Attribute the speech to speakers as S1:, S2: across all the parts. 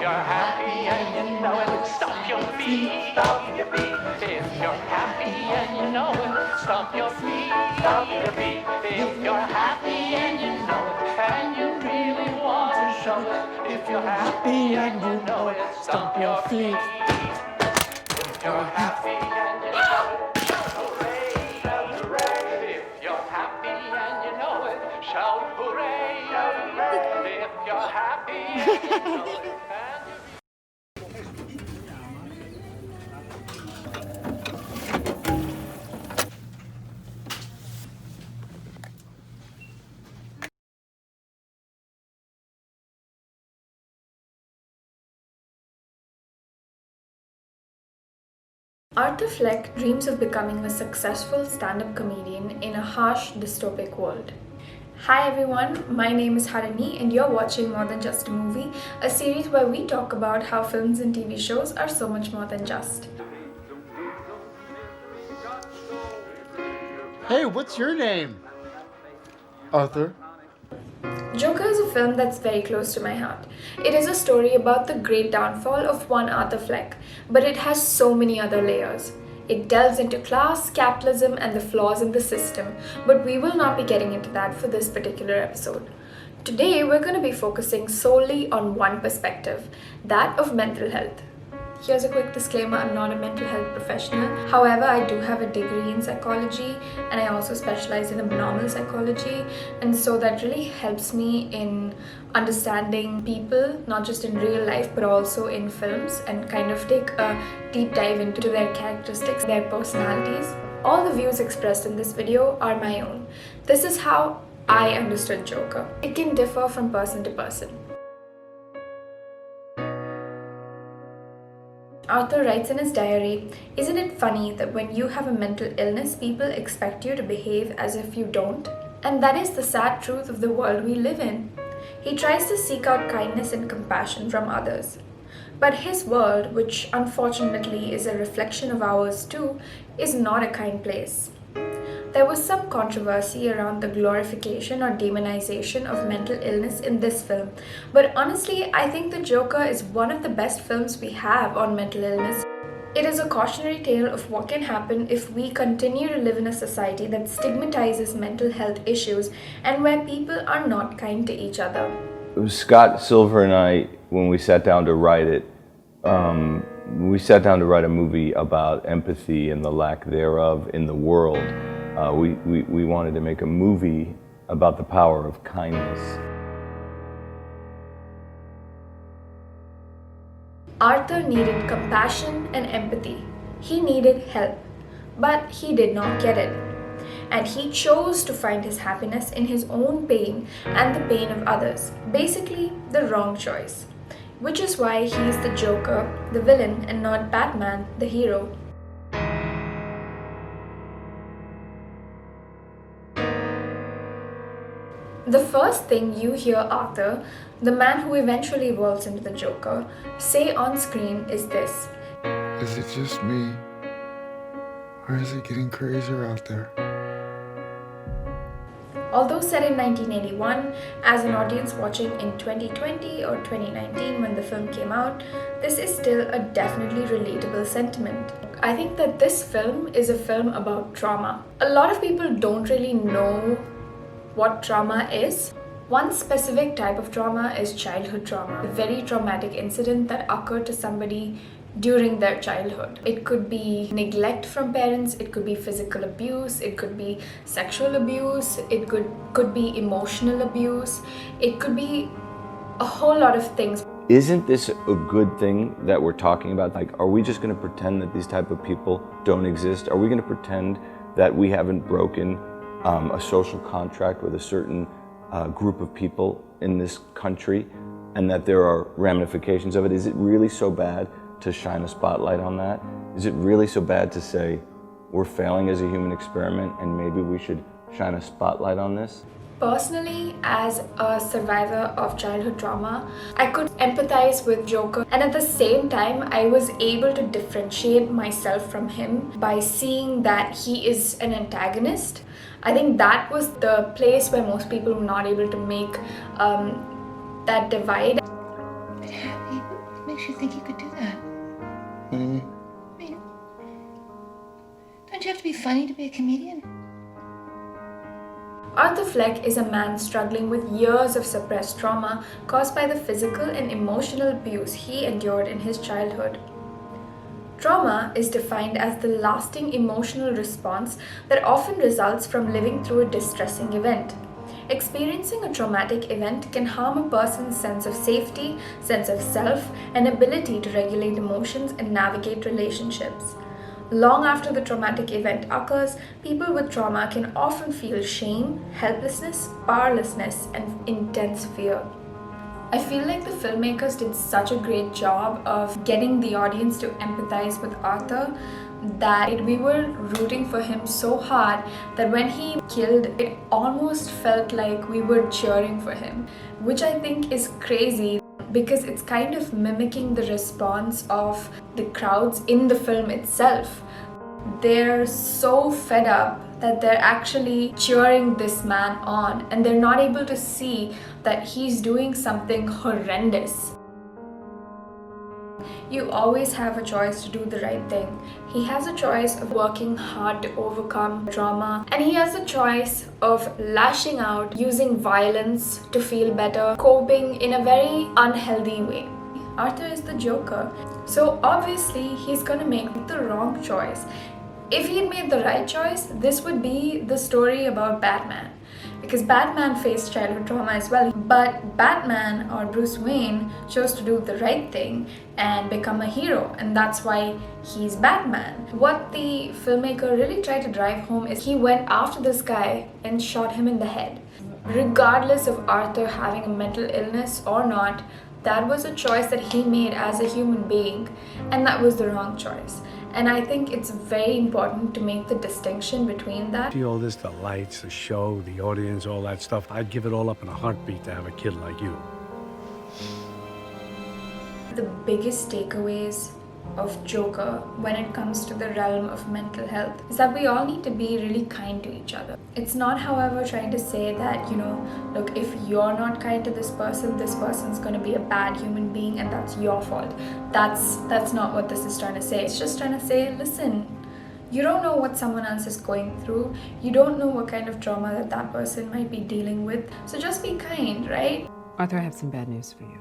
S1: you're happy and you know it, stomp your feet, stomp your feet. If you're happy and you know it, stomp your feet, stomp your feet. If you're happy and you know it, and you really want to show it. If you're happy and you know it, stomp your feet. If you're happy and you know it, shout hooray, shout hooray. If you're happy and you know it, shout hooray, shout hooray. If you're happy and you know it, and you
S2: Arthur Fleck dreams of becoming a successful stand-up comedian in a harsh, dystopic world. Hi everyone, my name is Harini and you're watching More Than Just a Movie, a series where we talk about how films and TV shows are so much more than just.
S3: Hey, what's your name? Arthur.
S2: Joker is a film that's very close to my heart. It is a story about the great downfall of one Arthur Fleck, but it has so many other layers. It delves into class, capitalism, and the flaws in the system, but we will not be getting into that for this particular episode. Today, we're going to be focusing solely on one perspective, that of mental health. Here's a quick disclaimer, I'm not a mental health professional. However, I do have a degree in psychology and I also specialize in abnormal psychology. And so that really helps me in understanding people, not just in real life, but also in films, and kind of take a deep dive into their characteristics, their personalities. All the views expressed in this video are my own. This is how I understood Joker. It can differ from person to person. Arthur writes in his diary, "Isn't it funny that when you have a mental illness, people expect you to behave as if you don't? And that is the sad truth of the world we live in." He tries to seek out kindness and compassion from others. But his world, which unfortunately is a reflection of ours too, is not a kind place. There was some controversy around the glorification or demonization of mental illness in this film, but honestly, I think The Joker is one of the best films we have on mental illness. It is a cautionary tale of what can happen if we continue to live in a society that stigmatizes mental health issues and where people are not kind to each other.
S4: It was Scott Silver and I, when we sat down to write it, we sat down to write a movie about empathy and the lack thereof in the world. We wanted to make a movie about the power of kindness.
S2: Arthur needed compassion and empathy. He needed help, but he did not get it. And he chose to find his happiness in his own pain and the pain of others. Basically, the wrong choice. Which is why he is the Joker, the villain, and not Batman, the hero. The first thing you hear Arthur, the man who eventually evolves into the Joker, say on screen is this:
S3: Is it just me? Or is it getting crazier out there?
S2: Although set in 1981, as an audience watching in 2020 or 2019 when the film came out, this is still a definitely relatable sentiment. I think that this film is a film about trauma. A lot of people don't really know what trauma is. One specific type of trauma is childhood trauma, a very traumatic incident that occurred to somebody during their childhood. It could be neglect from parents, it could be physical abuse, it could be sexual abuse, it could be emotional abuse, it could be a whole lot of things.
S4: Isn't this a good thing that we're talking about? Like, are we just going to pretend that these type of people don't exist? Are we going to pretend that we haven't broken a social contract with a certain group of people in this country, and that there are ramifications of it? Is it really so bad to shine a spotlight on that? Is it really so bad to say we're failing as a human experiment and maybe we should shine a spotlight on this?
S2: Personally, as a survivor of childhood trauma, I could empathize with Joker, and at the same time, I was able to differentiate myself from him by seeing that he is an antagonist. I think that was the place where most people were not able to make that divide.
S5: makes you think you could do that? I mean, don't you have to be funny to be a comedian?
S2: Arthur Fleck is a man struggling with years of suppressed trauma caused by the physical and emotional abuse he endured in his childhood. Trauma is defined as the lasting emotional response that often results from living through a distressing event. Experiencing a traumatic event can harm a person's sense of safety, sense of self, and ability to regulate emotions and navigate relationships. Long after the traumatic event occurs, people with trauma can often feel shame, helplessness, powerlessness, and intense fear. I feel like the filmmakers did such a great job of getting the audience to empathize with Arthur that we were rooting for him so hard that when he killed, it almost felt like we were cheering for him, which I think is crazy because it's kind of mimicking the response of the crowds in the film itself. They're so fed up that they're actually cheering this man on and they're not able to see that he's doing something horrendous. You always have a choice to do the right thing. He has a choice of working hard to overcome trauma, and he has a choice of lashing out, using violence to feel better, coping in a very unhealthy way. Arthur is the Joker, so obviously he's gonna make the wrong choice. If he'd made the right choice, this would be the story about Batman. Because Batman faced childhood trauma as well, but Batman or Bruce Wayne chose to do the right thing and become a hero, and that's why he's Batman. What the filmmaker really tried to drive home is he went after this guy and shot him in the head. Regardless of Arthur having a mental illness or not, that was a choice that he made as a human being, and that was the wrong choice. And I think it's very important to make the distinction between that.
S6: See all this, the lights, the show, the audience, all that stuff. I'd give it all up in a heartbeat to have a kid like you.
S2: The biggest takeaways of Joker when it comes to the realm of mental health is that we all need to be really kind to each other. It's not, however, trying to say that, look, if you're not kind to this person's going to be a bad human being and that's your fault. That's not what this is trying to say. It's just trying to say, listen, you don't know what someone else is going through. You don't know what kind of trauma that person might be dealing with. So just be kind, right?
S7: Arthur, I have some bad news for you.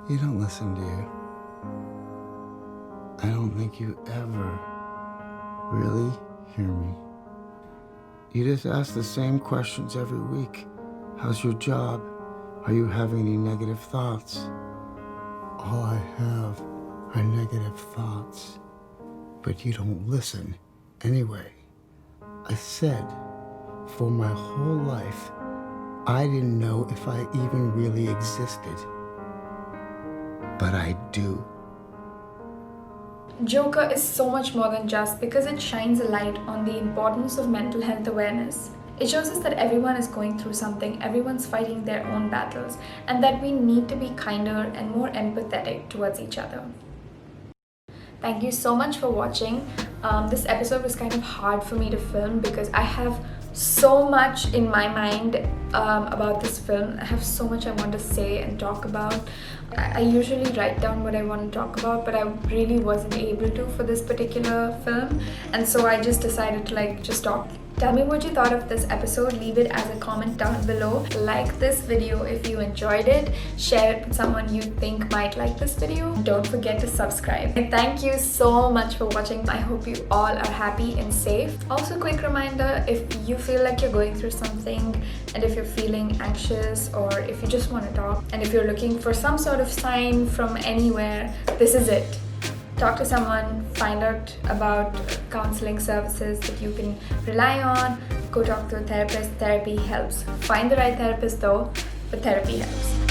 S3: You don't listen, do you? I don't think you ever really hear me. You just ask the same questions every week. How's your job? Are you having any negative thoughts? All I have are negative thoughts. But you don't listen anyway. I said, for my whole life, I didn't know if I even really existed. But I do.
S2: Joker is so much more than just because it shines a light on the importance of mental health awareness. It shows us that everyone is going through something, everyone's fighting their own battles, and that we need to be kinder and more empathetic towards each other. Thank you so much for watching. This episode was kind of hard for me to film because I have so much in my mind about this film. I have so much I want to say and talk about. I usually write down what I want to talk about, but I really wasn't able to for this particular film, and so I just decided to just talk. Tell me what you thought of this episode. Leave it as a comment down below. Like this video if you enjoyed it. Share it with someone you think might like this video. Don't forget to subscribe. Thank you so much for watching. I hope you all are happy and safe. Also, quick reminder, if you feel like you're going through something, and if you're feeling anxious, or if you just want to talk, and if you're looking for some sort of sign from anywhere, this is it. Talk to someone, find out about counseling services that you can rely on. Go talk to a therapist. Therapy helps. Find the right therapist though, but therapy helps.